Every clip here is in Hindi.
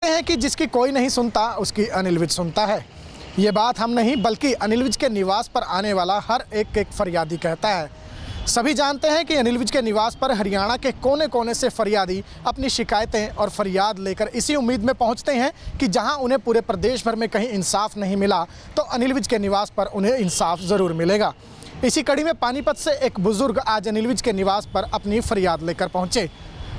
हैं कि जिसकी कोई नहीं सुनता उसकी अनिल विज सुनता है। ये बात हम नहीं बल्कि अनिल विज के निवास पर आने वाला हर एक फरियादी कहता है। सभी जानते हैं कि अनिल विज के निवास पर हरियाणा के कोने कोने से फरियादी अपनी शिकायतें और फरियाद लेकर इसी उम्मीद में पहुंचते हैं कि जहां उन्हें पूरे प्रदेश भर में कहीं इंसाफ नहीं मिला तो अनिल विज के निवास पर उन्हें इंसाफ ज़रूर मिलेगा। इसी कड़ी में पानीपत से एक बुजुर्ग आज अनिल विज के निवास पर अपनी फरियाद लेकर पहुंचे।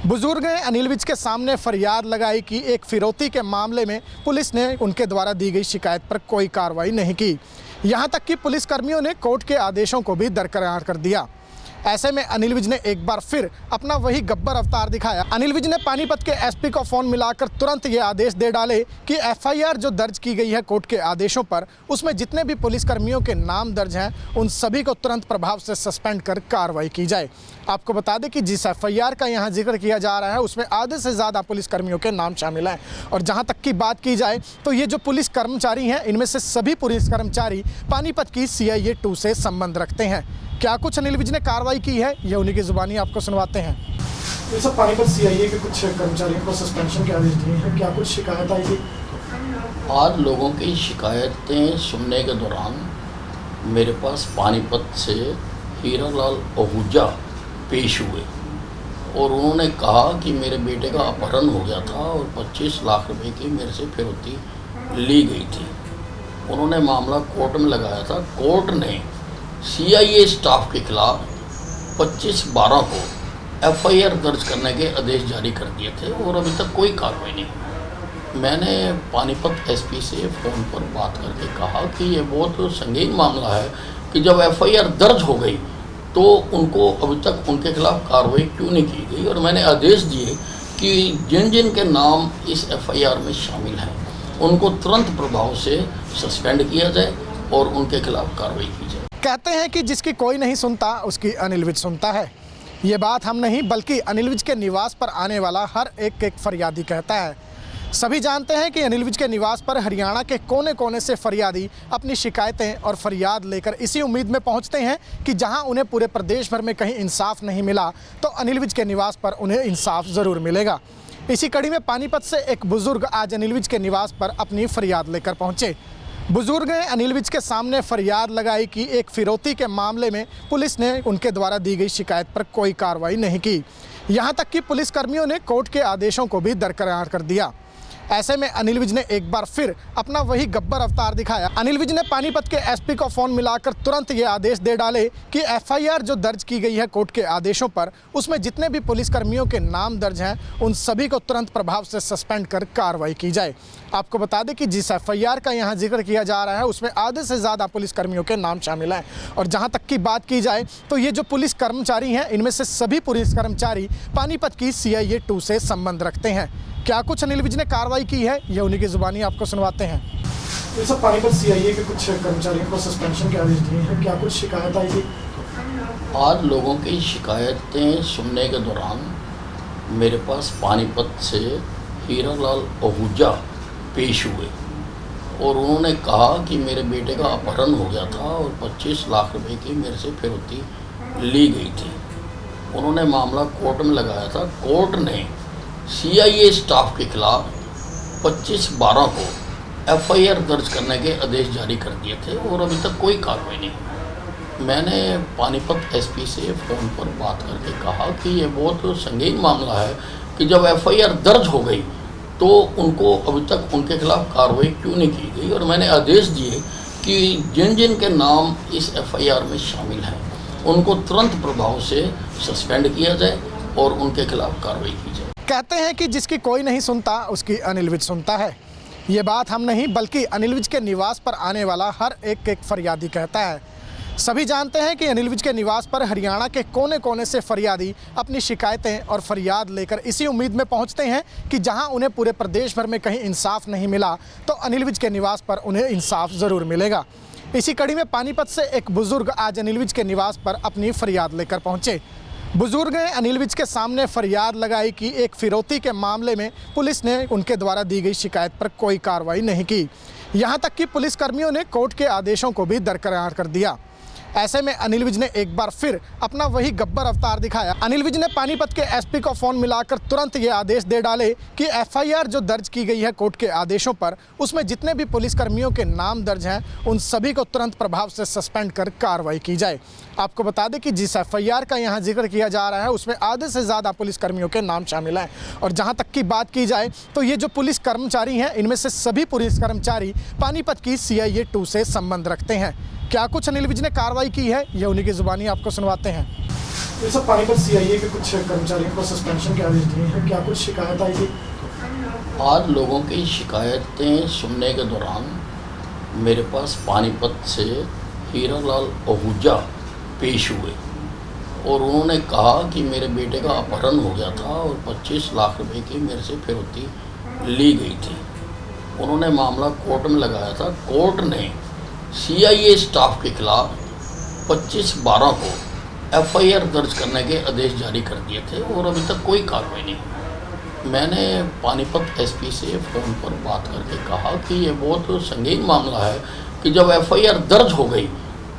बुजुर्ग ने अनिल विज के सामने फरियाद लगाई कि एक फिरौती के मामले में पुलिस ने उनके द्वारा दी गई शिकायत पर कोई कार्रवाई नहीं की। यहां तक कि पुलिसकर्मियों ने कोर्ट के आदेशों को भी दरकिनार कर दिया। ऐसे में अनिल विज ने एक बार फिर अपना वही गब्बर अवतार दिखाया। अनिल विज ने पानीपत के एसपी को फ़ोन मिलाकर तुरंत ये आदेश दे डाले कि एफआईआर जो दर्ज की गई है कोर्ट के आदेशों पर, उसमें जितने भी पुलिसकर्मियों के नाम दर्ज हैं उन सभी को तुरंत प्रभाव से सस्पेंड कर कार्रवाई की जाए। आपको बता दें कि जिस एफआईआर का यहाँ जिक्र किया जा रहा है उसमें आधे से ज़्यादा पुलिसकर्मियों के नाम शामिल हैं। और जहाँ तक की बात की जाए तो ये जो पुलिस कर्मचारी हैं इनमें से सभी पुलिस कर्मचारी पानीपत की CIA 2 से संबंध रखते हैं। क्या कुछ अनिल विज ने कार्रवाई की है ये उन्हीं की जुबानी आपको सुनवाते हैं। ये सब पानीपत CIA के कुछ कर्मचारियों को सस्पेंशन के आदेश दिए हैं, क्या कुछ शिकायत आई थी? आज लोगों की शिकायतें सुनने के दौरान मेरे पास पानीपत से हीरालाल आहूजा पेश हुए और उन्होंने कहा कि मेरे बेटे का अपहरण हो गया था और 25 लाख रुपए की मेरे से फिरौती ली गई थी। उन्होंने मामला कोर्ट में लगाया था। कोर्ट ने CIA स्टाफ के खिलाफ 25/12 को FIR दर्ज करने के आदेश जारी कर दिए थे और अभी तक कोई कार्रवाई नहीं हुई। मैंने पानीपत SP से फ़ोन पर बात करके कहा कि ये बहुत संगीन मामला है कि जब FIR दर्ज हो गई तो उनको अभी तक उनके खिलाफ कार्रवाई क्यों नहीं की गई। और मैंने आदेश दिए कि जिन जिन के नाम इस FIR में शामिल हैं उनको तुरंत प्रभाव से सस्पेंड किया जाए और उनके खिलाफ कार्रवाई की जाए। कहते हैं कि जिसकी कोई नहीं सुनता उसकी अनिल विज सुनता है। ये बात हम नहीं बल्कि अनिल विज के निवास पर आने वाला हर एक फरियादी कहता है। सभी जानते हैं कि अनिल विज के निवास पर हरियाणा के कोने कोने से फरियादी अपनी शिकायतें और फरियाद लेकर इसी उम्मीद में पहुंचते हैं कि जहां उन्हें पूरे प्रदेश भर में कहीं इंसाफ नहीं मिला तो अनिल विज के निवास पर उन्हें इंसाफ ज़रूर मिलेगा। इसी कड़ी में पानीपत से एक बुजुर्ग आज अनिल विज के निवास पर अपनी फरियाद लेकर पहुंचे। बुजुर्ग ने अनिल विज के सामने फरियाद लगाई कि एक फिरौती के मामले में पुलिस ने उनके द्वारा दी गई शिकायत पर कोई कार्रवाई नहीं की। यहाँ तक कि पुलिसकर्मियों ने कोर्ट के आदेशों को भी दरकिनार कर दिया। ऐसे में अनिल विज ने एक बार फिर अपना वही गब्बर अवतार दिखाया। अनिल विज ने पानीपत के SP को फ़ोन मिलाकर तुरंत ये आदेश दे डाले कि FIR जो दर्ज की गई है कोर्ट के आदेशों पर, उसमें जितने भी पुलिसकर्मियों के नाम दर्ज हैं उन सभी को तुरंत प्रभाव से सस्पेंड कर कार्रवाई की जाए। आपको बता दें कि जिस FIR का यहाँ जिक्र किया जा रहा है उसमें आधे से ज़्यादा पुलिसकर्मियों के नाम शामिल हैं। और जहाँ तक की बात की जाए तो ये जो पुलिस कर्मचारी हैं इनमें से सभी पुलिस कर्मचारी पानीपत की CIA 2 से संबंध रखते हैं। क्या कुछ अनिल विज ने कार्रवाई की है ये उन्हीं की जुबानी आपको सुनवाते हैं। ये सब पानीपत CIA के कुछ कर्मचारियों को सस्पेंशन के आदेश दिए हैं, क्या कुछ शिकायत आई थी? आज लोगों की शिकायतें सुनने के दौरान मेरे पास पानीपत से हीरालाल आहूजा पेश हुए और उन्होंने कहा कि मेरे बेटे का अपहरण हो गया था और 25 लाख रुपए की मेरे से फिरौती ली गई थी। उन्होंने मामला कोर्ट में लगाया था। कोर्ट ने CIA स्टाफ के खिलाफ 25/12 को FIR दर्ज करने के आदेश जारी कर दिए थे और अभी तक कोई कार्रवाई नहीं हुई। मैंने पानीपत SP से फ़ोन पर बात करके कहा कि ये बहुत संगीन मामला है कि जब FIR दर्ज हो गई तो उनको अभी तक उनके खिलाफ कार्रवाई क्यों नहीं की गई। और मैंने आदेश दिए कि जिन जिन के नाम इस FIR में शामिल हैं उनको तुरंत प्रभाव से सस्पेंड किया जाए और उनके खिलाफ कार्रवाई की जाए। कहते हैं कि जिसकी कोई नहीं सुनता उसकी अनिल विज सुनता है। ये बात हम नहीं बल्कि अनिल विज के निवास पर आने वाला हर एक फरियादी कहता है। सभी जानते हैं कि अनिल विज के निवास पर हरियाणा के कोने कोने से फरियादी अपनी शिकायतें और फरियाद लेकर इसी उम्मीद में पहुंचते हैं कि जहां उन्हें पूरे प्रदेश भर में कहीं इंसाफ नहीं मिला तो अनिल विज के निवास पर उन्हें इंसाफ ज़रूर मिलेगा। इसी कड़ी में पानीपत से एक बुजुर्ग आज अनिल विज के निवास पर अपनी फरियाद लेकर पहुंचे। बुजुर्ग ने अनिल विज के सामने फरियाद लगाई कि एक फिरौती के मामले में पुलिस ने उनके द्वारा दी गई शिकायत पर कोई कार्रवाई नहीं की। यहाँ तक कि पुलिसकर्मियों ने कोर्ट के आदेशों को भी दरकिनार कर दिया। ऐसे में अनिल विज ने एक बार फिर अपना वही गब्बर अवतार दिखाया। अनिल विज ने पानीपत के एसपी को फोन मिलाकर तुरंत ये आदेश दे डाले कि एफआईआर जो दर्ज की गई है कोर्ट के आदेशों पर, उसमें जितने भी पुलिसकर्मियों के नाम दर्ज हैं उन सभी को तुरंत प्रभाव से सस्पेंड कर कार्रवाई की जाए। आपको बता दें कि जिस एफआईआर का यहाँ जिक्र किया जा रहा है उसमें आधे से ज़्यादा पुलिसकर्मियों के नाम शामिल हैं। और जहाँ तक की बात की जाए तो ये जो पुलिस कर्मचारी हैं इनमें से सभी पुलिस कर्मचारी पानीपत की CIA 2 से संबंध रखते हैं। क्या कुछ अनिल विज ने कार्रवाई की है ये उन्हीं की जुबानी आपको सुनवाते हैं। ये सब पानीपत CIA के कुछ कर्मचारियों को सस्पेंशन के आदेश दिए हैं, क्या कुछ शिकायत आई थी? आज लोगों की शिकायतें सुनने के दौरान मेरे पास पानीपत से हीरालाल आहूजा पेश हुए और उन्होंने कहा कि मेरे बेटे का अपहरण हो गया था और 25 लाख रुपए की मेरे से फिरौती ली गई थी। उन्होंने मामला कोर्ट में लगाया था। कोर्ट ने CIA स्टाफ के खिलाफ 25/12 को FIR दर्ज करने के आदेश जारी कर दिए थे और अभी तक कोई कार्रवाई नहीं हुई। मैंने पानीपत SP से फ़ोन पर बात करके कहा कि ये बहुत संगीन मामला है कि जब FIR दर्ज हो गई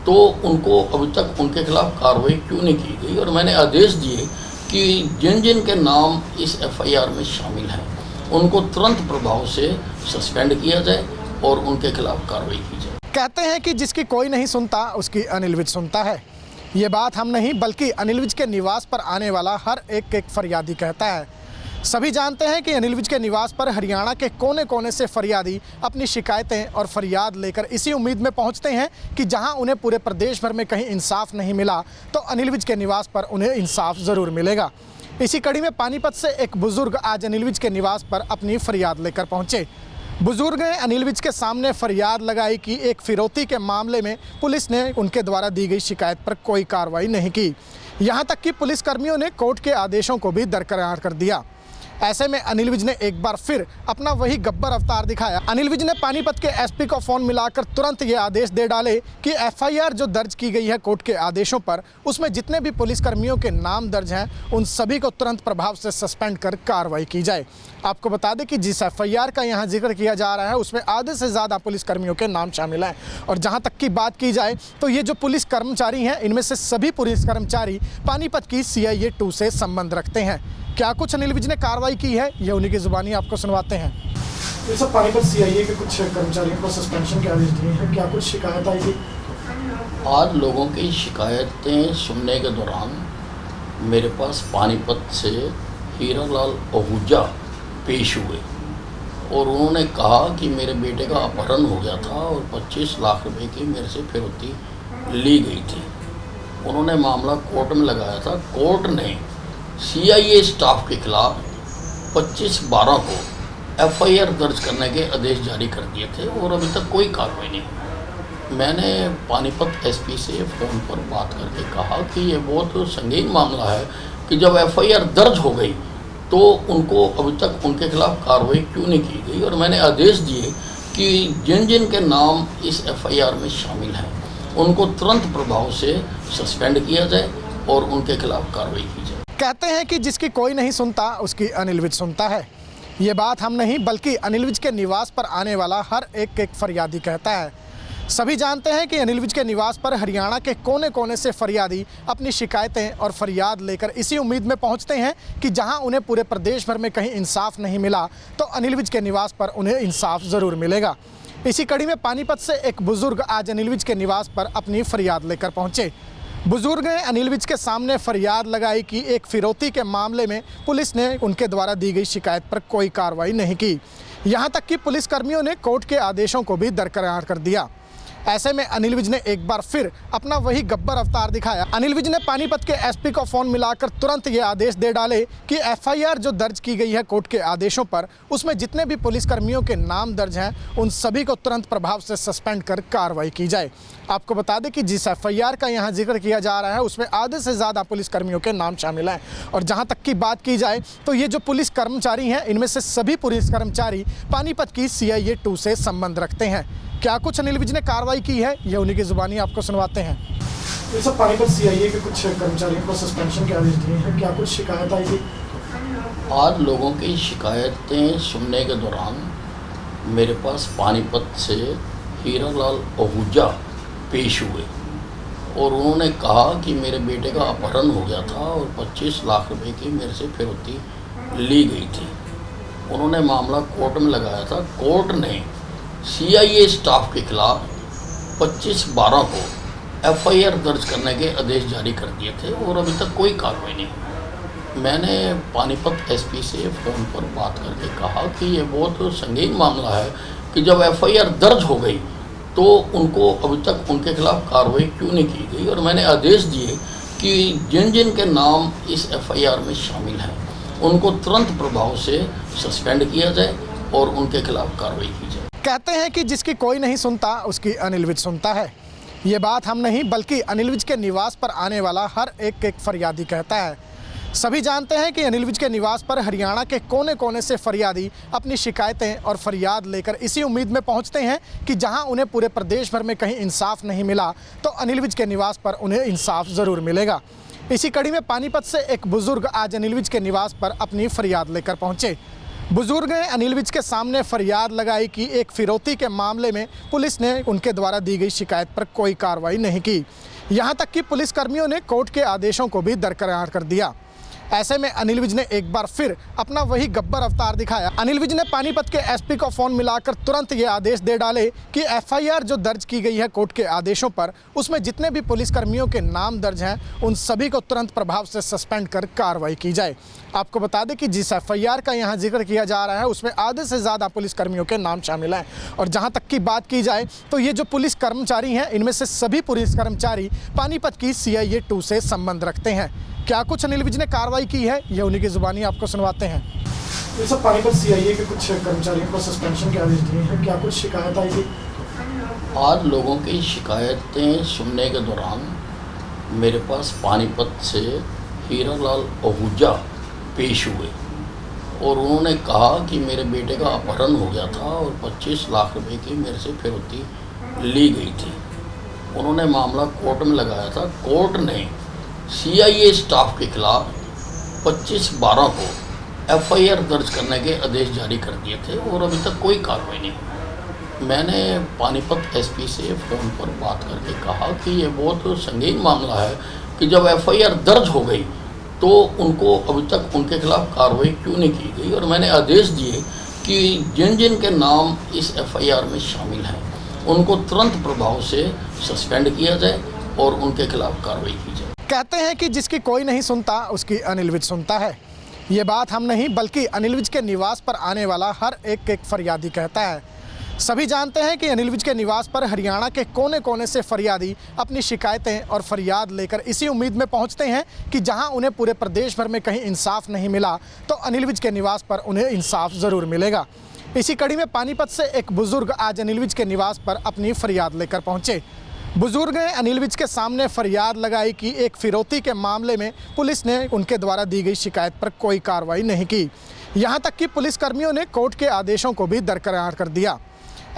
तो उनको अभी तक उनके खिलाफ कार्रवाई क्यों नहीं की गई, और मैंने आदेश दिए कि जिन जिन के नाम इस FIR में शामिल हैं उनको तुरंत प्रभाव से सस्पेंड किया जाए और उनके खिलाफ कार्रवाई की जाए। कहते हैं कि जिसकी कोई नहीं सुनता उसकी अनिल विज सुनता है। ये बात हम नहीं बल्कि अनिल विज के निवास पर आने वाला हर एक फरियादी कहता है। सभी जानते हैं कि अनिल विज के निवास पर हरियाणा के कोने कोने से फरियादी अपनी शिकायतें और फरियाद लेकर इसी उम्मीद में पहुंचते हैं कि जहां उन्हें पूरे प्रदेश भर में कहीं इंसाफ नहीं मिला तो अनिल विज के निवास पर उन्हें इंसाफ ज़रूर मिलेगा। इसी कड़ी में पानीपत से एक बुजुर्ग आज अनिल विज के निवास पर अपनी फरियाद लेकर पहुंचे। बुजुर्ग ने अनिल विज के सामने फरियाद लगाई कि एक फिरौती के मामले में पुलिस ने उनके द्वारा दी गई शिकायत पर कोई कार्रवाई नहीं की। यहाँ तक कि पुलिसकर्मियों ने कोर्ट के आदेशों को भी दरकिनार कर दिया। ऐसे में अनिल विज ने एक बार फिर अपना वही गब्बर अवतार दिखाया। अनिल विज ने पानीपत के SP को फोन मिलाकर तुरंत ये आदेश दे डाले कि FIR जो दर्ज की गई है कोर्ट के आदेशों पर, उसमें जितने भी पुलिसकर्मियों के नाम दर्ज हैं उन सभी को तुरंत प्रभाव से सस्पेंड कर कार्रवाई की जाए। आपको बता दें कि जिस FIR का यहाँ जिक्र किया जा रहा है उसमें आधे से ज़्यादा पुलिसकर्मियों के नाम शामिल हैं। और जहाँ तक की बात की जाए तो ये जो पुलिस कर्मचारी हैं इनमें से सभी पुलिस कर्मचारी पानीपत की CIA 2 से संबंध रखते हैं। क्या कुछ अनिल विज ने कार्रवाई की है ये उन्हीं की जुबानी आपको सुनवाते हैं। ये सब पानीपत CIA के कुछ कर्मचारियों को सस्पेंशन के आदेश दिए हैं, क्या कुछ शिकायत आई थी? आज लोगों की शिकायतें सुनने के दौरान मेरे पास पानीपत से हीरालाल आहूजा पेश हुए और उन्होंने कहा कि मेरे बेटे का अपहरण हो गया था और 25 लाख रुपए की मेरे से फिरौती ली गई थी। उन्होंने मामला कोर्ट में लगाया था। कोर्ट ने CIA स्टाफ के खिलाफ 25/12 को FIR दर्ज करने के आदेश जारी कर दिए थे और अभी तक कोई कार्रवाई नहीं हुई। मैंने पानीपत SP से फ़ोन पर बात करके कहा कि ये बहुत संगीन मामला है कि जब FIR दर्ज हो गई तो उनको अभी तक उनके खिलाफ कार्रवाई क्यों नहीं की गई, और मैंने आदेश दिए कि जिन जिन के नाम इस FIR में शामिल हैं उनको तुरंत प्रभाव से सस्पेंड किया जाए और उनके खिलाफ कार्रवाई की जाए। कहते हैं कि जिसकी कोई नहीं सुनता उसकी अनिल विज सुनता है। ये बात हम नहीं बल्कि अनिल विज के निवास पर आने वाला हर एक फरियादी कहता है। सभी जानते हैं कि अनिल विज के निवास पर हरियाणा के कोने कोने से फरियादी अपनी शिकायतें और फरियाद लेकर इसी उम्मीद में पहुंचते हैं कि जहां उन्हें पूरे प्रदेश भर में कहीं इंसाफ नहीं मिला तो अनिल विज के निवास पर उन्हें इंसाफ ज़रूर मिलेगा। इसी कड़ी में पानीपत से एक बुजुर्ग आज अनिल विज के निवास पर अपनी फरियाद लेकर पहुंचे। बुजुर्ग ने अनिल विज के सामने फरियाद लगाई कि एक फिरौती के मामले में पुलिस ने उनके द्वारा दी गई शिकायत पर कोई कार्रवाई नहीं की। यहाँ तक कि पुलिसकर्मियों ने कोर्ट के आदेशों को भी दरकिनार कर दिया। ऐसे में अनिल विज ने एक बार फिर अपना वही गब्बर अवतार दिखाया। अनिल विज ने पानीपत के SP को फोन मिलाकर तुरंत ये आदेश दे डाले कि FIR जो दर्ज की गई है कोर्ट के आदेशों पर, उसमें जितने भी पुलिसकर्मियों के नाम दर्ज हैं उन सभी को तुरंत प्रभाव से सस्पेंड कर कार्रवाई की जाए। आपको बता दें कि जिस FIR का यहाँ जिक्र किया जा रहा है उसमें आधे से ज़्यादा पुलिसकर्मियों के नाम शामिल हैं। और जहाँ तक की बात की जाए तो ये जो पुलिस कर्मचारी हैं इनमें से सभी पुलिस कर्मचारी पानीपत की CIA 2 से संबंध रखते हैं। क्या कुछ अनिल विज ने कार्रवाई की है ये उन्हीं की जुबानी आपको सुनवाते हैं। ये सब पानीपत CIA के कुछ कर्मचारियों को सस्पेंशन के आदेश दिए हैं, क्या कुछ शिकायत आई थी? आज लोगों की शिकायतें सुनने के दौरान मेरे पास पानीपत से हीरालाल आहूजा पेश हुए और उन्होंने कहा कि मेरे बेटे का अपहरण हो गया था और 25 लाख रुपए की मेरे से फिरौती ली गई थी। उन्होंने मामला कोर्ट में लगाया था। कोर्ट ने CIA स्टाफ के खिलाफ 25/12 को FIR दर्ज करने के आदेश जारी कर दिए थे और अभी तक कोई कार्रवाई नहीं हुई। मैंने पानीपत SP से फ़ोन पर बात करके कहा कि ये बहुत संगीन मामला है कि जब FIR दर्ज हो गई तो उनको अभी तक उनके खिलाफ कार्रवाई क्यों नहीं की गई, और मैंने आदेश दिए कि जिन जिन के नाम इस FIR में शामिल हैं उनको तुरंत प्रभाव से सस्पेंड किया जाए और उनके खिलाफ कार्रवाई की जाए। कहते हैं कि जिसकी कोई नहीं सुनता उसकी अनिल विज सुनता है। ये बात हम नहीं बल्कि अनिल विज के निवास पर आने वाला हर एक फरियादी कहता है। सभी जानते हैं कि अनिल विज के निवास पर हरियाणा के कोने कोने से फरियादी अपनी शिकायतें और फरियाद लेकर इसी उम्मीद में पहुंचते हैं कि जहां उन्हें पूरे प्रदेश भर में कहीं इंसाफ नहीं मिला तो अनिल विज के निवास पर उन्हें इंसाफ ज़रूर मिलेगा। इसी कड़ी में पानीपत से एक बुजुर्ग आज अनिल विज के निवास पर अपनी फरियाद लेकर पहुंचे। बुजुर्ग ने अनिल विज के सामने फरियाद लगाई कि एक फिरौती के मामले में पुलिस ने उनके द्वारा दी गई शिकायत पर कोई कार्रवाई नहीं की। यहां तक कि पुलिसकर्मियों ने कोर्ट के आदेशों को भी दरकिनार कर दिया। ऐसे में अनिल विज ने एक बार फिर अपना वही गब्बर अवतार दिखाया। अनिल विज ने पानीपत के SP को फ़ोन मिलाकर तुरंत ये आदेश दे डाले कि FIR जो दर्ज की गई है कोर्ट के आदेशों पर, उसमें जितने भी पुलिसकर्मियों के नाम दर्ज हैं उन सभी को तुरंत प्रभाव से सस्पेंड कर कार्रवाई की जाए। आपको बता दें कि जिस FIR का यहाँ जिक्र किया जा रहा है उसमें आधे से ज़्यादा पुलिसकर्मियों के नाम शामिल हैं। और जहाँ तक की बात की जाए तो ये जो पुलिस कर्मचारी हैं इनमें से सभी पुलिस कर्मचारी पानीपत की CIA 2 से संबंध रखते हैं। क्या कुछ अनिल विज ने कार्रवाई की है ये उन्हीं की जुबानी आपको सुनवाते हैं। ये सब पानीपत CIA के कुछ कर्मचारियों को सस्पेंशन के आदेश दिए हैं, क्या कुछ शिकायत आई थी? आज लोगों की शिकायतें सुनने के दौरान मेरे पास पानीपत से हीरालाल आहूजा पेश हुए और उन्होंने कहा कि मेरे बेटे का अपहरण हो गया था और 25 लाख रुपए की मेरे से फिरौती ली गई थी। उन्होंने मामला कोर्ट में लगाया था। कोर्ट ने CIA स्टाफ के खिलाफ 25/12 को FIR दर्ज करने के आदेश जारी कर दिए थे और अभी तक कोई कार्रवाई नहीं हुई। मैंने पानीपत SP से फ़ोन पर बात करके कहा कि ये बहुत संगीन मामला है कि जब FIR दर्ज हो गई तो उनको अभी तक उनके खिलाफ कार्रवाई क्यों नहीं की गई, और मैंने आदेश दिए कि जिन जिन के नाम इस FIR में शामिल हैं उनको तुरंत प्रभाव से सस्पेंड किया जाए और उनके खिलाफ कार्रवाई की जाए। कहते हैं कि जिसकी कोई नहीं सुनता उसकी अनिल विज सुनता है। ये बात हम नहीं बल्कि अनिल विज के निवास पर आने वाला हर एक फरियादी कहता है। सभी जानते हैं कि अनिल विज के निवास पर हरियाणा के कोने कोने से फरियादी अपनी शिकायतें और फरियाद लेकर इसी उम्मीद में पहुंचते हैं कि जहां उन्हें पूरे प्रदेश भर में कहीं इंसाफ नहीं मिला तो अनिल विज के निवास पर उन्हें इंसाफ ज़रूर मिलेगा। इसी कड़ी में पानीपत से एक बुजुर्ग आज अनिल विज के निवास पर अपनी फरियाद लेकर पहुंचे। बुजुर्ग ने अनिल विज के सामने फरियाद लगाई कि एक फिरौती के मामले में पुलिस ने उनके द्वारा दी गई शिकायत पर कोई कार्रवाई नहीं की। यहां तक कि पुलिसकर्मियों ने कोर्ट के आदेशों को भी दरकिनार कर दिया।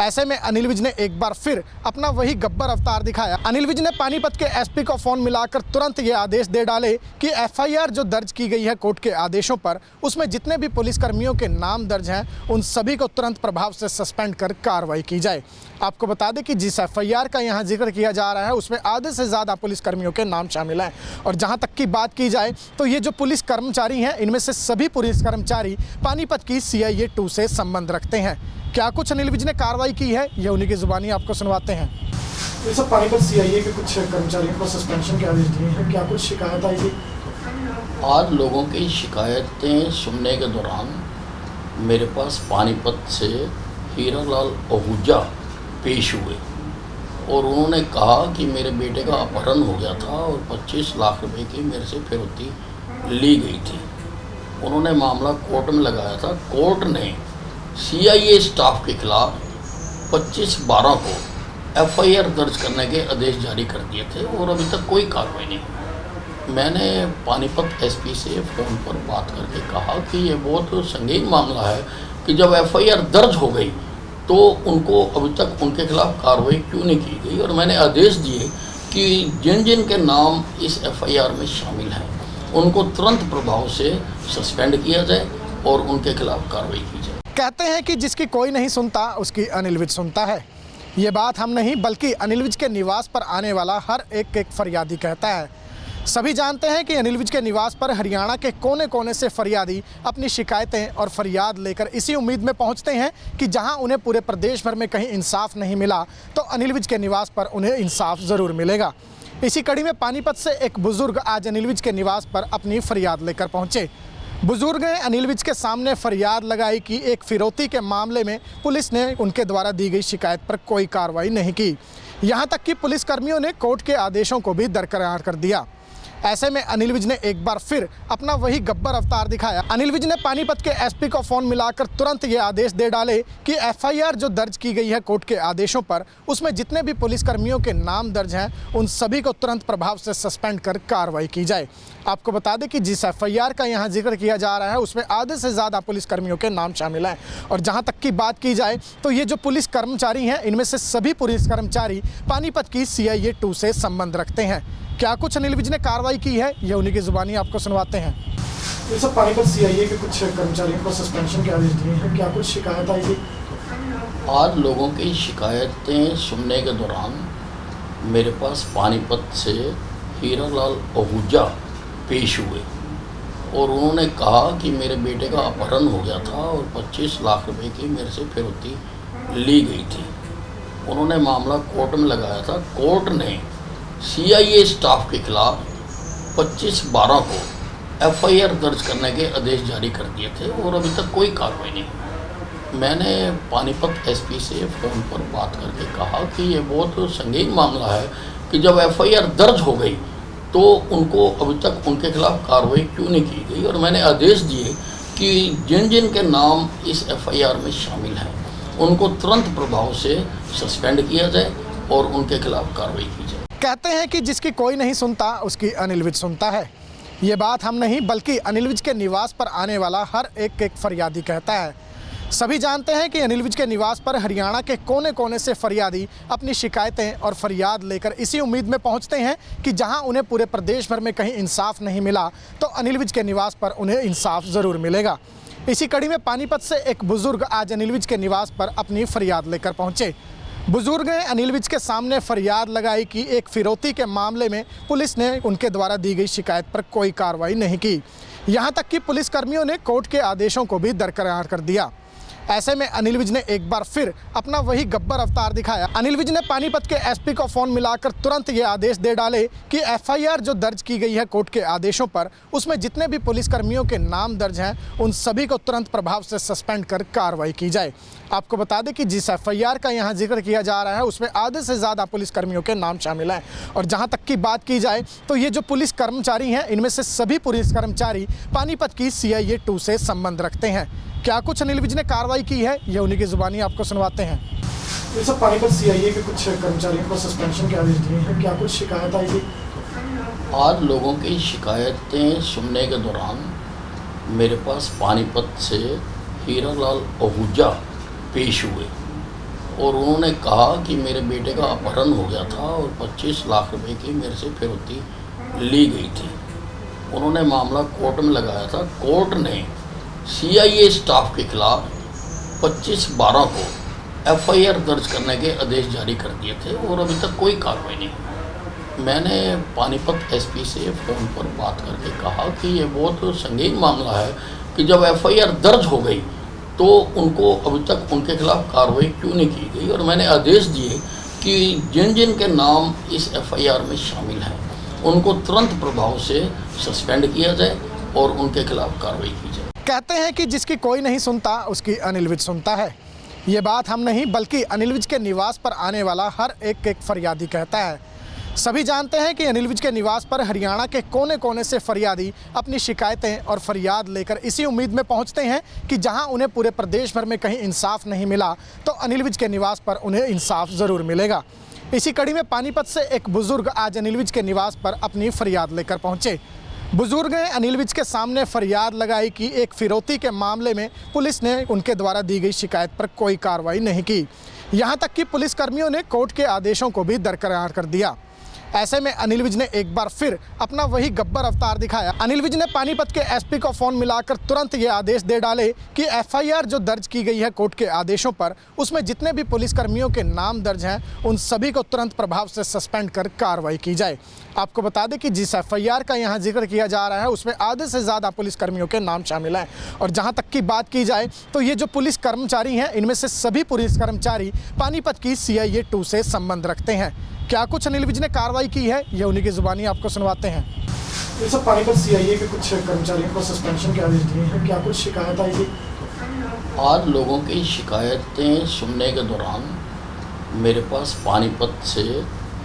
ऐसे में अनिल विज ने एक बार फिर अपना वही गब्बर अवतार दिखाया। अनिल विज ने पानीपत के SP को फ़ोन मिलाकर तुरंत ये आदेश दे डाले कि FIR जो दर्ज की गई है कोर्ट के आदेशों पर, उसमें जितने भी पुलिसकर्मियों के नाम दर्ज हैं उन सभी को तुरंत प्रभाव से सस्पेंड कर कार्रवाई की जाए। आपको बता दें कि जिस FIR का यहाँ जिक्र किया जा रहा है उसमें आधे से ज़्यादा पुलिसकर्मियों के नाम शामिल हैं। और जहाँ तक की बात की जाए तो ये जो पुलिस कर्मचारी हैं इनमें से सभी पुलिस कर्मचारी पानीपत की CIA 2 से संबंध रखते हैं। क्या कुछ अनिल विज ने कार्रवाई की है ये उन्हीं की जुबानी आपको सुनवाते हैं। ये सब पानीपत CIA के कुछ कर्मचारियों को सस्पेंशन के आदेश दिए हैं, क्या कुछ शिकायत आई थी? आज लोगों की शिकायतें सुनने के दौरान मेरे पास पानीपत से हीरालाल आहूजा पेश हुए और उन्होंने कहा कि मेरे बेटे का अपहरण हो गया था और 25 लाख रुपए की मेरे से फिरौती ली गई थी। उन्होंने मामला कोर्ट में लगाया था। कोर्ट ने CIA स्टाफ के खिलाफ 25/12 को FIR दर्ज करने के आदेश जारी कर दिए थे और अभी तक कोई कार्रवाई नहीं हुई। मैंने पानीपत SP से फ़ोन पर बात करके कहा कि ये बहुत संगीन मामला है कि जब FIR दर्ज हो गई तो उनको अभी तक उनके खिलाफ कार्रवाई क्यों नहीं की गई, और मैंने आदेश दिए कि जिन जिन के नाम इस FIR में शामिल हैं उनको तुरंत प्रभाव से सस्पेंड किया जाए और उनके खिलाफ कार्रवाई की जाए। कहते हैं कि जिसकी कोई नहीं सुनता उसकी अनिल विज सुनता है। ये बात हम नहीं बल्कि अनिल विज के निवास पर आने वाला हर एक फरियादी कहता है। सभी जानते हैं कि अनिल विज के निवास पर हरियाणा के कोने कोने से फरियादी अपनी शिकायतें और फरियाद लेकर इसी उम्मीद में पहुंचते हैं कि जहां उन्हें पूरे प्रदेश भर में कहीं इंसाफ नहीं मिला तो अनिल विज के निवास पर उन्हें इंसाफ ज़रूर मिलेगा। इसी कड़ी में पानीपत से एक बुजुर्ग आज अनिल विज के निवास पर अपनी फरियाद लेकर पहुंचे। बुजुर्ग ने अनिल विज के सामने फरियाद लगाई कि एक फिरौती के मामले में पुलिस ने उनके द्वारा दी गई शिकायत पर कोई कार्रवाई नहीं की। यहां तक कि पुलिसकर्मियों ने कोर्ट के आदेशों को भी दरकिनार कर दिया। ऐसे में अनिल विज ने एक बार फिर अपना वही गब्बर अवतार दिखाया। अनिल विज ने पानीपत के एसपी को फोन मिलाकर तुरंत ये आदेश दे डाले कि एफआईआर जो दर्ज की गई है कोर्ट के आदेशों पर, उसमें जितने भी पुलिसकर्मियों के नाम दर्ज हैं उन सभी को तुरंत प्रभाव से सस्पेंड कर कार्रवाई की जाए। आपको बता दें कि जिस एफआईआर का यहाँ जिक्र किया जा रहा है उसमें आधे से ज़्यादा पुलिसकर्मियों के नाम शामिल हैं। और जहाँ तक की बात की जाए तो ये जो पुलिस कर्मचारी हैं इनमें से सभी पुलिस कर्मचारी पानीपत की CIA 2 से संबंध रखते हैं। क्या कुछ अनिल विज ने कार्रवाई की है ये उन्हीं की जुबानी आपको सुनवाते हैं। ये सब पानीपत CIA के कुछ कर्मचारियों को सस्पेंशन के आदेश दिए हैं, क्या कुछ शिकायत आई थी? आज लोगों की शिकायतें सुनने के दौरान मेरे पास पानीपत से हीरालाल आहूजा पेश हुए और उन्होंने कहा कि मेरे बेटे का अपहरण हो गया था और 25 लाख रुपए की मेरे से फिरौती ली गई थी। उन्होंने मामला कोर्ट में लगाया था। कोर्ट ने CIA स्टाफ के खिलाफ 25/12 को FIR दर्ज करने के आदेश जारी कर दिए थे और अभी तक कोई कार्रवाई नहीं हुई। मैंने पानीपत SP से फ़ोन पर बात करके कहा कि ये बहुत संगीन मामला है कि जब FIR दर्ज हो गई तो उनको अभी तक उनके खिलाफ कार्रवाई क्यों नहीं की गई, और मैंने आदेश दिए कि जिन जिन के नाम इस FIR में शामिल हैं उनको तुरंत प्रभाव से सस्पेंड किया जाए और उनके खिलाफ कार्रवाई की जाए। कहते हैं कि जिसकी कोई नहीं सुनता उसकी अनिल विज सुनता है। ये बात हम नहीं बल्कि अनिल विज के निवास पर आने वाला हर एक फरियादी कहता है। सभी जानते हैं कि अनिल विज के निवास पर हरियाणा के कोने कोने से फरियादी अपनी शिकायतें और फरियाद लेकर इसी उम्मीद में पहुंचते हैं कि जहां उन्हें पूरे प्रदेश भर में कहीं इंसाफ नहीं मिला तो अनिल विज के निवास पर उन्हें इंसाफ ज़रूर मिलेगा। इसी कड़ी में पानीपत से एक बुजुर्ग आज अनिल विज के निवास पर अपनी फरियाद लेकर पहुंचे। बुजुर्ग ने अनिल विज के सामने फरियाद लगाई कि एक फिरौती के मामले में पुलिस ने उनके द्वारा दी गई शिकायत पर कोई कार्रवाई नहीं की। यहां तक कि पुलिसकर्मियों ने कोर्ट के आदेशों को भी दरकिनार कर दिया। ऐसे में अनिल विज ने एक बार फिर अपना वही गब्बर अवतार दिखाया। अनिल विज ने पानीपत के SP को फोन मिलाकर तुरंत ये आदेश दे डाले कि FIR जो दर्ज की गई है कोर्ट के आदेशों पर, उसमें जितने भी पुलिसकर्मियों के नाम दर्ज हैं उन सभी को तुरंत प्रभाव से सस्पेंड कर कार्रवाई की जाए। आपको बता दें कि जिस FIR का यहाँ जिक्र किया जा रहा है उसमें आधे से ज़्यादा पुलिसकर्मियों के नाम शामिल हैं। और जहाँ तक की बात की जाए तो ये जो पुलिस कर्मचारी हैं इनमें से सभी पुलिस कर्मचारी पानीपत की CIA 2 से संबंध रखते हैं। क्या कुछ अनिल विज ने कार्रवाई की है ये उन्हीं की जुबानी आपको सुनवाते हैं। ये सब पानीपत CIA के कुछ कर्मचारियों को सस्पेंशन के आदेश दिए हैं, क्या कुछ शिकायत आई थी? आज लोगों की शिकायतें सुनने के दौरान मेरे पास पानीपत से हीरालाल आहूजा पेश हुए और उन्होंने कहा कि मेरे बेटे का अपहरण हो गया था और 25 लाख रुपए की मेरे से फिरौती ली गई थी। उन्होंने मामला कोर्ट में लगाया था। कोर्ट ने CIA स्टाफ के खिलाफ 25/12 को FIR दर्ज करने के आदेश जारी कर दिए थे और अभी तक कोई कार्रवाई नहीं हुई। मैंने पानीपत SP से फ़ोन पर बात करके कहा कि ये बहुत संगीन मामला है कि जब FIR दर्ज हो गई तो उनको अभी तक उनके खिलाफ कार्रवाई क्यों नहीं की गई, और मैंने आदेश दिए कि जिन जिन के नाम इस FIR में शामिल हैं उनको तुरंत प्रभाव से सस्पेंड किया जाए और उनके खिलाफ कार्रवाई की जाए। कहते हैं कि जिसकी कोई नहीं सुनता उसकी अनिल विज सुनता है। ये बात हम नहीं बल्कि अनिल विज के निवास पर आने वाला हर एक फरियादी कहता है। सभी जानते हैं कि अनिल विज के निवास पर हरियाणा के कोने कोने से फरियादी अपनी शिकायतें और फरियाद लेकर इसी उम्मीद में पहुंचते हैं कि जहां उन्हें पूरे प्रदेश भर में कहीं इंसाफ नहीं मिला तो अनिल विज के निवास पर उन्हें इंसाफ ज़रूर मिलेगा। इसी कड़ी में पानीपत से एक बुजुर्ग आज अनिल विज के निवास पर अपनी फरियाद लेकर पहुंचे। बुजुर्ग ने अनिल विज के सामने फरियाद लगाई कि एक फिरौती के मामले में पुलिस ने उनके द्वारा दी गई शिकायत पर कोई कार्रवाई नहीं की। यहां तक कि पुलिसकर्मियों ने कोर्ट के आदेशों को भी दरकिनार कर दिया। ऐसे में अनिल विज ने एक बार फिर अपना वही गब्बर अवतार दिखाया। अनिल विज ने पानीपत के एसपी को फोन मिलाकर तुरंत ये आदेश दे डाले कि एफआईआर जो दर्ज की गई है कोर्ट के आदेशों पर, उसमें जितने भी पुलिसकर्मियों के नाम दर्ज हैं उन सभी को तुरंत प्रभाव से सस्पेंड कर कार्रवाई की जाए। आपको बता दें कि जिस एफआईआर का यहाँ जिक्र किया जा रहा है उसमें आधे से ज़्यादा पुलिसकर्मियों के नाम शामिल हैं। और जहाँ तक की बात की जाए तो ये जो पुलिस कर्मचारी हैं इनमें से सभी पुलिस कर्मचारी पानीपत की CIA 2 से संबंध रखते हैं। क्या कुछ अनिल विज ने कार्रवाई की है ये उन्हीं की जुबानी आपको सुनवाते हैं। ये सब पानीपत CIA के कुछ कर्मचारियों को सस्पेंशन के आदेश दिए हैं, क्या कुछ शिकायत आई थी? आज लोगों की शिकायतें सुनने के दौरान मेरे पास पानीपत से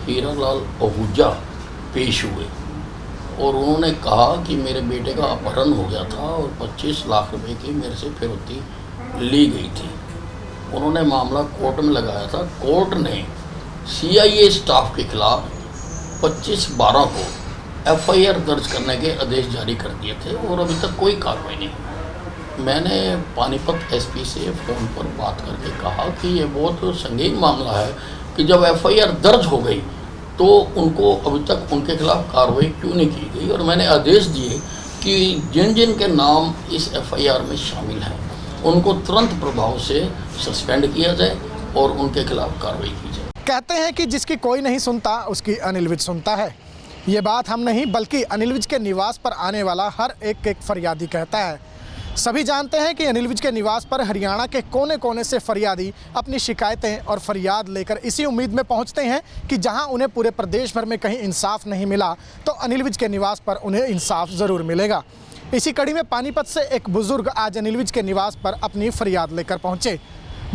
हीरालाल आहूजा पेश हुए और उन्होंने कहा कि मेरे बेटे का अपहरण हो गया था और 25 लाख रुपए की मेरे से फिरौती ली गई थी। उन्होंने मामला कोर्ट में लगाया था। कोर्ट ने CIA स्टाफ के खिलाफ 25/12 को FIR दर्ज करने के आदेश जारी कर दिए थे और अभी तक कोई कार्रवाई नहीं हुई। मैंने पानीपत SP से फ़ोन पर बात करके कहा कि ये बहुत संगीन मामला है कि जब FIR दर्ज हो गई तो उनको अभी तक उनके खिलाफ कार्रवाई क्यों नहीं की गई, और मैंने आदेश दिए कि जिन जिन के नाम इस FIR में शामिल हैं उनको तुरंत प्रभाव से सस्पेंड किया जाए और उनके खिलाफ कार्रवाई की जाए। कहते हैं कि जिसकी कोई नहीं सुनता उसकी अनिल विज सुनता है। ये बात हम नहीं बल्कि अनिल विज के निवास पर आने वाला हर एक फरियादी कहता है। सभी जानते हैं कि अनिल विज के निवास पर हरियाणा के कोने कोने से फरियादी अपनी शिकायतें और फरियाद लेकर इसी उम्मीद में पहुंचते हैं कि जहां उन्हें पूरे प्रदेश भर में कहीं इंसाफ नहीं मिला तो अनिल विज के निवास पर उन्हें इंसाफ ज़रूर मिलेगा। इसी कड़ी में पानीपत से एक बुजुर्ग आज अनिल विज के निवास पर अपनी फरियाद लेकर पहुंचे।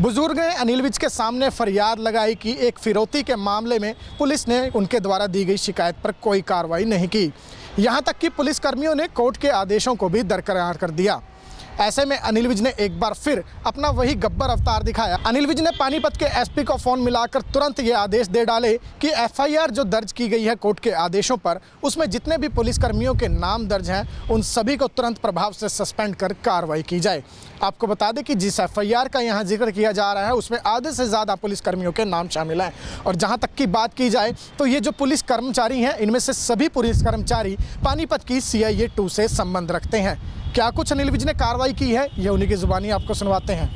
बुजुर्ग ने अनिल विज के सामने फरियाद लगाई कि एक फिरौती के मामले में पुलिस ने उनके द्वारा दी गई शिकायत पर कोई कार्रवाई नहीं की। यहाँ तक कि पुलिसकर्मियों ने कोर्ट के आदेशों को भी दरकिनार कर दिया। ऐसे में अनिल विज ने एक बार फिर अपना वही गब्बर अवतार दिखाया। अनिल विज ने पानीपत के SP को फोन मिलाकर तुरंत ये आदेश दे डाले कि FIR जो दर्ज की गई है कोर्ट के आदेशों पर, उसमें जितने भी पुलिसकर्मियों के नाम दर्ज हैं उन सभी को तुरंत प्रभाव से सस्पेंड कर कार्रवाई की जाए। आपको बता दें कि जिस FIR का यहाँ जिक्र किया जा रहा है उसमें आधे से ज़्यादा पुलिसकर्मियों के नाम शामिल हैं। और जहाँ तक की बात की जाए तो ये जो पुलिस कर्मचारी हैं इनमें से सभी पुलिस कर्मचारी पानीपत की CIA 2 से संबंध रखते हैं। क्या कुछ अनिल विज ने कार्रवाई की है ये उन्हीं की जुबानी आपको सुनवाते हैं।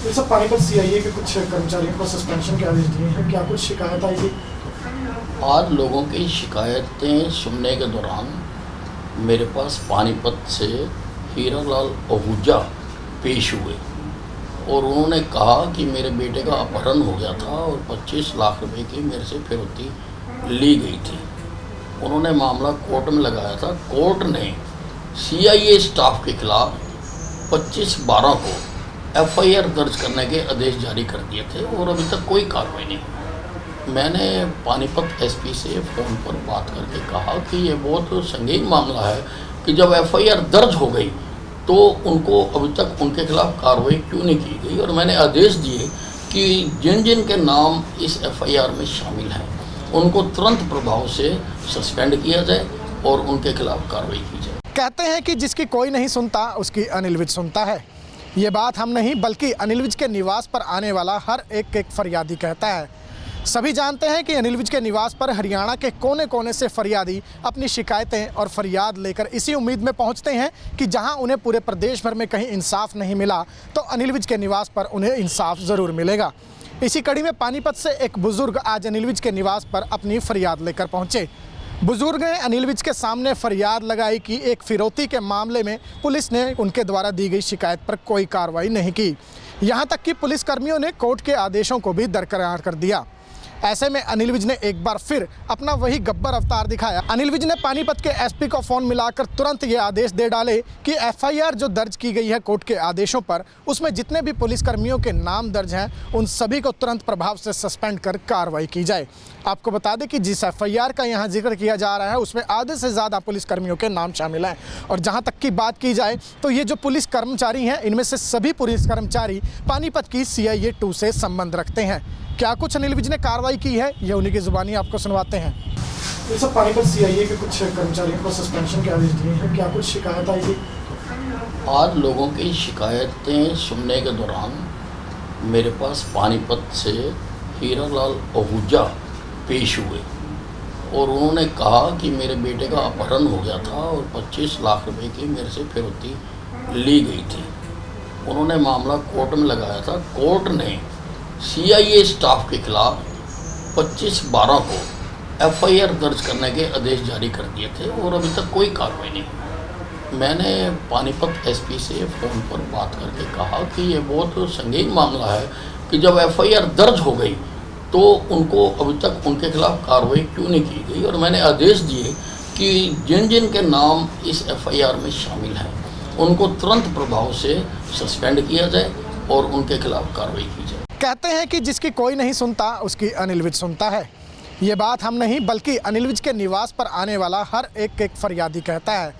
ये सब पानीपत CIA के कुछ कर्मचारियों को सस्पेंशन के आदेश दिए हैं, क्या कुछ शिकायत आई थी? आज लोगों की शिकायतें सुनने के दौरान मेरे पास पानीपत से हीरालाल आहूजा पेश हुए और उन्होंने कहा कि मेरे बेटे का अपहरण हो गया था और 25 लाख रुपए की मेरे से फिरौती ली गई थी। उन्होंने मामला कोर्ट में लगाया था। कोर्ट ने CIA स्टाफ के खिलाफ 25/12 को FIR दर्ज करने के आदेश जारी कर दिए थे और अभी तक कोई कार्रवाई नहीं हुई। मैंने पानीपत SP से फ़ोन पर बात करके कहा कि ये बहुत संगीन मामला है कि जब FIR दर्ज हो गई तो उनको अभी तक उनके खिलाफ कार्रवाई क्यों नहीं की गई, और मैंने आदेश दिए कि जिन जिन के नाम इस FIR में शामिल हैं उनको तुरंत प्रभाव से सस्पेंड किया जाए और उनके खिलाफ कार्रवाई की जाए। कहते हैं कि जिसकी कोई नहीं सुनता उसकी अनिल विज सुनता है। ये बात हम नहीं बल्कि अनिल विज के निवास पर आने वाला हर एक फरियादी कहता है। सभी जानते हैं कि अनिल विज के निवास पर हरियाणा के कोने कोने से फरियादी अपनी शिकायतें और फरियाद लेकर इसी उम्मीद में पहुंचते हैं कि जहां उन्हें पूरे प्रदेश भर में कहीं इंसाफ नहीं मिला तो अनिल विज के निवास पर उन्हें इंसाफ ज़रूर मिलेगा। इसी कड़ी में पानीपत से एक बुजुर्ग आज अनिल विज के निवास पर अपनी फरियाद लेकर पहुंचे। बुजुर्ग ने अनिल विज के सामने फरियाद लगाई कि एक फिरौती के मामले में पुलिस ने उनके द्वारा दी गई शिकायत पर कोई कार्रवाई नहीं की। यहाँ तक कि पुलिसकर्मियों ने कोर्ट के आदेशों को भी दरकिनार कर दिया। ऐसे में अनिल विज ने एक बार फिर अपना वही गब्बर अवतार दिखाया। अनिल विज ने पानीपत के SP को फोन मिलाकर तुरंत ये आदेश दे डाले कि FIR जो दर्ज की गई है कोर्ट के आदेशों पर, उसमें जितने भी पुलिसकर्मियों के नाम दर्ज हैं उन सभी को तुरंत प्रभाव से सस्पेंड कर कार्रवाई की जाए। आपको बता दें कि जिस FIR का यहाँ जिक्र किया जा रहा है उसमें आधे से ज़्यादा पुलिसकर्मियों के नाम शामिल हैं। और जहाँ तक की बात की जाए तो ये जो पुलिस कर्मचारी हैं इनमें से सभी पुलिस कर्मचारी पानीपत की CIA 2 से संबंध रखते हैं। क्या कुछ अनिल विज ने कार्रवाई की है ये उन्हीं की जुबानी आपको सुनवाते हैं। ये सब पानीपत CIA के कुछ कर्मचारियों को सस्पेंशन के आदेश दिए हैं, क्या कुछ शिकायत आई थी? आज लोगों की शिकायतें सुनने के दौरान मेरे पास पानीपत से हीरालाल आहूजा पेश हुए और उन्होंने कहा कि मेरे बेटे का अपहरण हो गया था और 25 लाख रुपए की मेरे से फिरौती ली गई थी। उन्होंने मामला कोर्ट में लगाया था। कोर्ट ने CIA स्टाफ के खिलाफ 25/12 को FIR दर्ज करने के आदेश जारी कर दिए थे और अभी तक कोई कार्रवाई नहीं हुई। मैंने पानीपत SP से फ़ोन पर बात करके कहा कि ये बहुत संगीन मामला है कि जब FIR दर्ज हो गई तो उनको अभी तक उनके खिलाफ कार्रवाई क्यों नहीं की गई, और मैंने आदेश दिए कि जिन जिन के नाम इस FIR में शामिल हैं उनको तुरंत प्रभाव से सस्पेंड किया जाए और उनके खिलाफ कार्रवाई की जाए। कहते हैं कि जिसकी कोई नहीं सुनता उसकी अनिल विज सुनता है। ये बात हम नहीं बल्कि अनिल विज के निवास पर आने वाला हर एक फरियादी कहता है।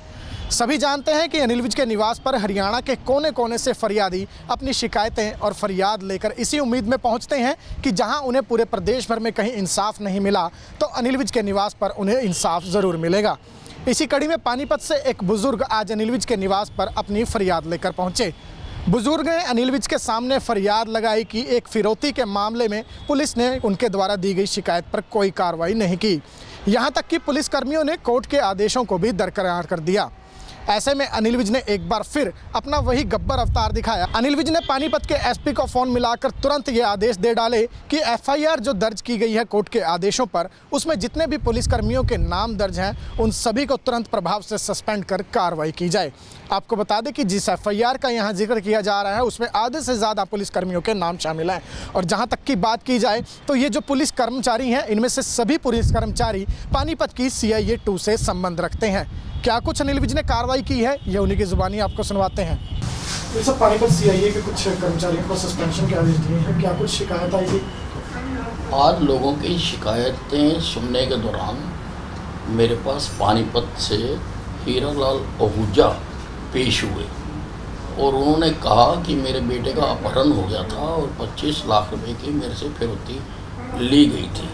सभी जानते हैं कि अनिल विज के निवास पर हरियाणा के कोने कोने से फरियादी अपनी शिकायतें और फरियाद लेकर इसी उम्मीद में पहुंचते हैं कि जहां उन्हें पूरे प्रदेश भर में कहीं इंसाफ नहीं मिला तो अनिल विज के निवास पर उन्हें इंसाफ ज़रूर मिलेगा। इसी कड़ी में पानीपत से एक बुजुर्ग आज अनिल विज के निवास पर अपनी फरियाद लेकर पहुंचे। बुजुर्ग ने अनिल विज के सामने फरियाद लगाई कि एक फिरौती के मामले में पुलिस ने उनके द्वारा दी गई शिकायत पर कोई कार्रवाई नहीं की। यहाँ तक कि पुलिसकर्मियों ने कोर्ट के आदेशों को भी दरकिनार कर दिया। ऐसे में अनिल विज ने एक बार फिर अपना वही गब्बर अवतार दिखाया। अनिल विज ने पानीपत के SP को फ़ोन मिलाकर तुरंत ये आदेश दे डाले कि FIR जो दर्ज की गई है कोर्ट के आदेशों पर, उसमें जितने भी पुलिसकर्मियों के नाम दर्ज हैं उन सभी को तुरंत प्रभाव से सस्पेंड कर कार्रवाई की जाए। आपको बता दें कि जिस FIR का यहाँ जिक्र किया जा रहा है उसमें आधे से ज़्यादा पुलिसकर्मियों के नाम शामिल हैं। और जहाँ तक की बात की जाए तो ये जो पुलिस कर्मचारी हैं इनमें से सभी पुलिस कर्मचारी पानीपत की CIA 2 से संबंध रखते हैं। क्या कुछ अनिल विज ने कार्रवाई की है ये उन्हीं की जुबानी आपको सुनवाते हैं। ये सब पानीपत CIA के कुछ कर्मचारियों को सस्पेंशन के आदेश दिए हैं, क्या कुछ शिकायत आई थी? आज लोगों की शिकायतें सुनने के दौरान मेरे पास पानीपत से हीरालाल आहूजा पेश हुए और उन्होंने कहा कि मेरे बेटे का अपहरण हो गया था और 25 लाख रुपए की मेरे से फिरौती ली गई थी।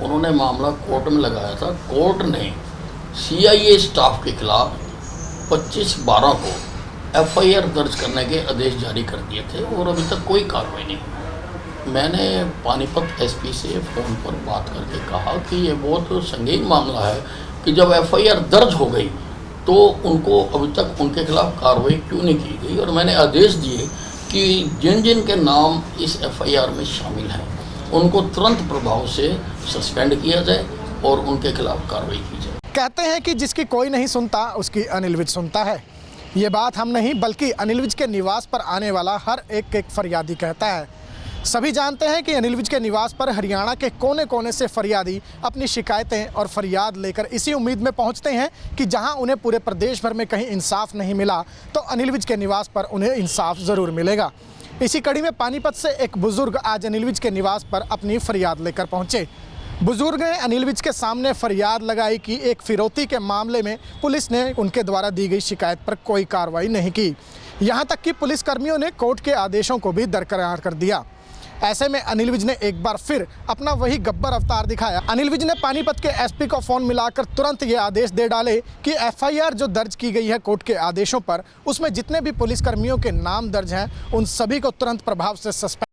उन्होंने मामला कोर्ट में लगाया था। कोर्ट ने CIA स्टाफ के खिलाफ 25/12 को FIR दर्ज करने के आदेश जारी कर दिए थे और अभी तक कोई कार्रवाई नहीं हुई। मैंने पानीपत SP से फ़ोन पर बात करके कहा कि ये बहुत संगीन मामला है कि जब FIR दर्ज हो गई तो उनको अभी तक उनके खिलाफ कार्रवाई क्यों नहीं की गई, और मैंने आदेश दिए कि जिन जिन के नाम इस FIR में शामिल हैं उनको तुरंत प्रभाव से सस्पेंड किया जाए और उनके खिलाफ कार्रवाई की जाए। कहते हैं कि जिसकी कोई नहीं सुनता उसकी अनिल विज सुनता है। ये बात हम नहीं बल्कि अनिल विज के निवास पर आने वाला हर एक फरियादी कहता है। सभी जानते हैं कि अनिल विज के निवास पर हरियाणा के कोने कोने से फरियादी अपनी शिकायतें और फरियाद लेकर इसी उम्मीद में पहुंचते हैं कि जहां उन्हें पूरे प्रदेश भर में कहीं इंसाफ नहीं मिला तो अनिल विज के निवास पर उन्हें इंसाफ ज़रूर मिलेगा। इसी कड़ी में पानीपत से एक बुजुर्ग आज अनिल विज के निवास पर अपनी फरियाद लेकर पहुंचे। बुजुर्ग ने अनिल विज के सामने फरियाद लगाई कि एक फिरौती के मामले में पुलिस ने उनके द्वारा दी गई शिकायत पर कोई कार्रवाई नहीं की। यहाँ तक कि पुलिसकर्मियों ने कोर्ट के आदेशों को भी दरकिनार कर दिया। ऐसे में अनिल विज ने एक बार फिर अपना वही गब्बर अवतार दिखाया। अनिल विज ने पानीपत के SP को फ़ोन मिलाकर तुरंत ये आदेश दे डाले कि FIR जो दर्ज की गई है कोर्ट के आदेशों पर, उसमें जितने भी पुलिसकर्मियों के नाम दर्ज हैं उन सभी को तुरंत प्रभाव से सस्पेंड